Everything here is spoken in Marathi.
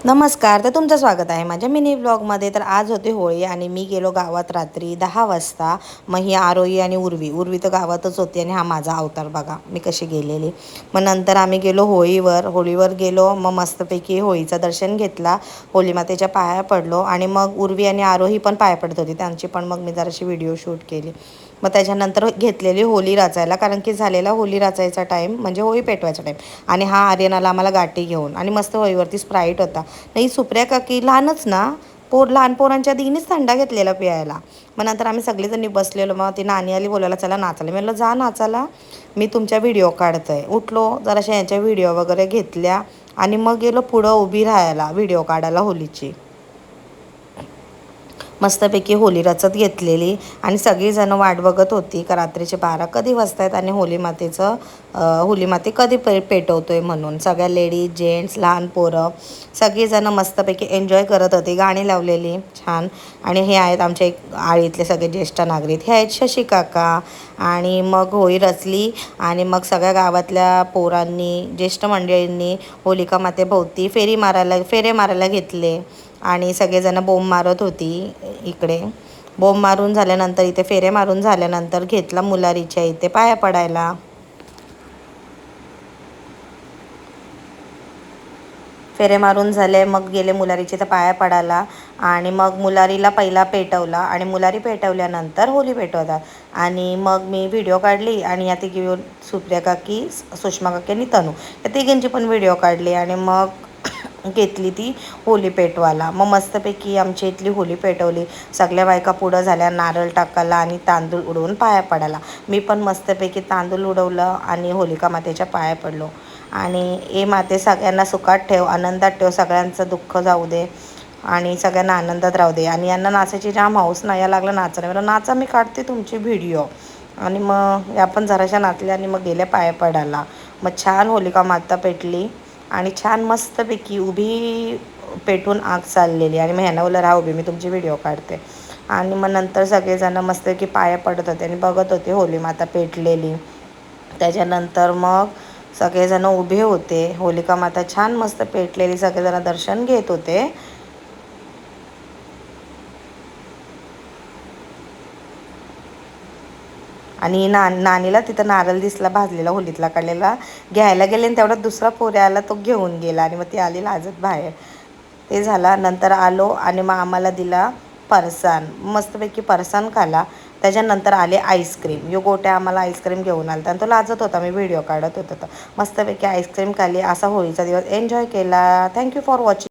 नमस्कार, तर तुमचं स्वागत आहे माझ्या मिनी ब्लॉगमध्ये. तर आज होते होळी आणि मी गेलो गावात रात्री 10 वाजता. मग ही आरोही आणि उर्वी तर गावातच होती आणि हा माझा अवतार बघा मी कशी गेलेली. मग नंतर आम्ही गेलो होळीवर गेलो. मग मस्तपैकी होळीचं दर्शन घेतला, होली मातेच्या पाया पडलो आणि मग उर्वी आणि आरोही पण पाया पडत होती, त्यांची पण मग मी जराशी व्हिडिओ शूट केली. मग त्याच्यानंतर घेतलेली होळी राचायला, कारण की झालेला होळी राचायचा टाईम म्हणजे होळी पेटवायचा टाईम. आणि हा आर्यन आला आम्हाला गाठी घेऊन आणि मस्त होळीवरती स्प्राईट होता. नाही सुप्रिया काकी लहानच ना, लहान पोरांच्या दिनीच थंडा घेतलेला प्यायला. मग नंतर आम्ही सगळेजणी बसलेलो. मग ती नानी आली बोलायला, चला नाचायला. मी म्हणलं जा नाचायला, मी तुमच्या व्हिडिओ काढतोय. उठलो जराशा यांच्या व्हिडिओ वगैरे घेतल्या आणि मग गेलो पुढं उभी राहायला व्हिडिओ काढायला होलीची. मस्तपैकी होली रचत घेतलेली आणि सगळीजणं वाट बघत होती का रात्रीचे 12 कधी वाजत आहेत आणि होली माते कधी पेटवतोय म्हणून. सगळ्या लेडीज जेंट्स लहान पोरं सगळीजणं मस्तपैकी एन्जॉय करत होती, गाणी लावलेली छान. आणि हे आहेत आमच्या एक आळीतले सगळे ज्येष्ठ नागरिक, हे आहेत शशी काका. आणि मग होळी रचली आणि मग सगळ्या गावातल्या पोरांनी ज्येष्ठ मंडळींनी होलिका मातेभोवती फेरे मारायला घेतले आणि सगळेजणं बोंब मारत होती इकडे. बोंब मारून झाल्यानंतर इथे फेरे मारून झाल्यानंतर घेतला मुलारीच्या इथे पाया पडायला. फेरे मारून झाले मग गेले मुलारीचे तर पाया पडायला आणि मग मुलारीला पहिला पेटवला आणि मुलारी पेटवल्यानंतर होली पेटवतात. आणि मग मी व्हिडिओ काढली आणि या तिघी सुप्रिया काकी, सुषमा काकी आणि तनू या तिघींची पण व्हिडिओ काढली आणि मग घेतली ती होली पेटवायला. मग मस्तपैकी आमची इथली होली पेटवली. सगळ्या बायका पुढं झाल्या नारळ टाकायला आणि तांदूळ उडवून पाया पडायला. मी पण मस्तपैकी तांदूळ उडवलं आणि होलिका मातेच्या पाया पडलो. आणि ए माते सगळ्यांना सुखात ठेव, आनंदात ठेव, सगळ्यांचं दुःख जाऊ दे आणि सगळ्यांना आनंदात राहू दे. आणि यांना नाचायची जाम हौस नाही लागलं नाचायला. मला नाचा, मी काढते तुमची व्हिडिओ. आणि मग या पण जराशा नाचल्या आणि मग गेल्या पाया पडायला. मग छान होलिका माता पेटली आणि छान मस्तपैकी उभी पेटून आग चाललेली. आणि मग ह्यांना बोललं राहा उभी, मी तुमची व्हिडिओ काढते. आणि मग नंतर सगळेजणं मस्तपैकी पाया पडत होते आणि बघत होते होली माता पेटलेली. त्याच्यानंतर मग सगळेजणं उभे होते, होलिका माता छान मस्त पेटलेली, सगळेजणं दर्शन घेत होते. आणि नानीला तिथं नारळ दिसला भाजलेला होलीतला काढलेला, घ्यायला गेले आणि तेवढा दुसरा पोऱ्या आला, तो घेऊन गेला आणि मग ती आली लाजत बाहेर. ते झाला. नंतर आलो आणि मग आम्हाला दिला फरसाण, मस्तपैकी फरसाण खाला. त्याच्यानंतर आले आईस्क्रीम. यो गोट्या आम्हाला आईस्क्रीम घेऊन आला आणि तो लाजत होता, मी व्हिडिओ काढत होतो तर. मस्तपैकी आईस्क्रीम खाली, असा होळीचा दिवस एन्जॉय केला. Thank you for watching.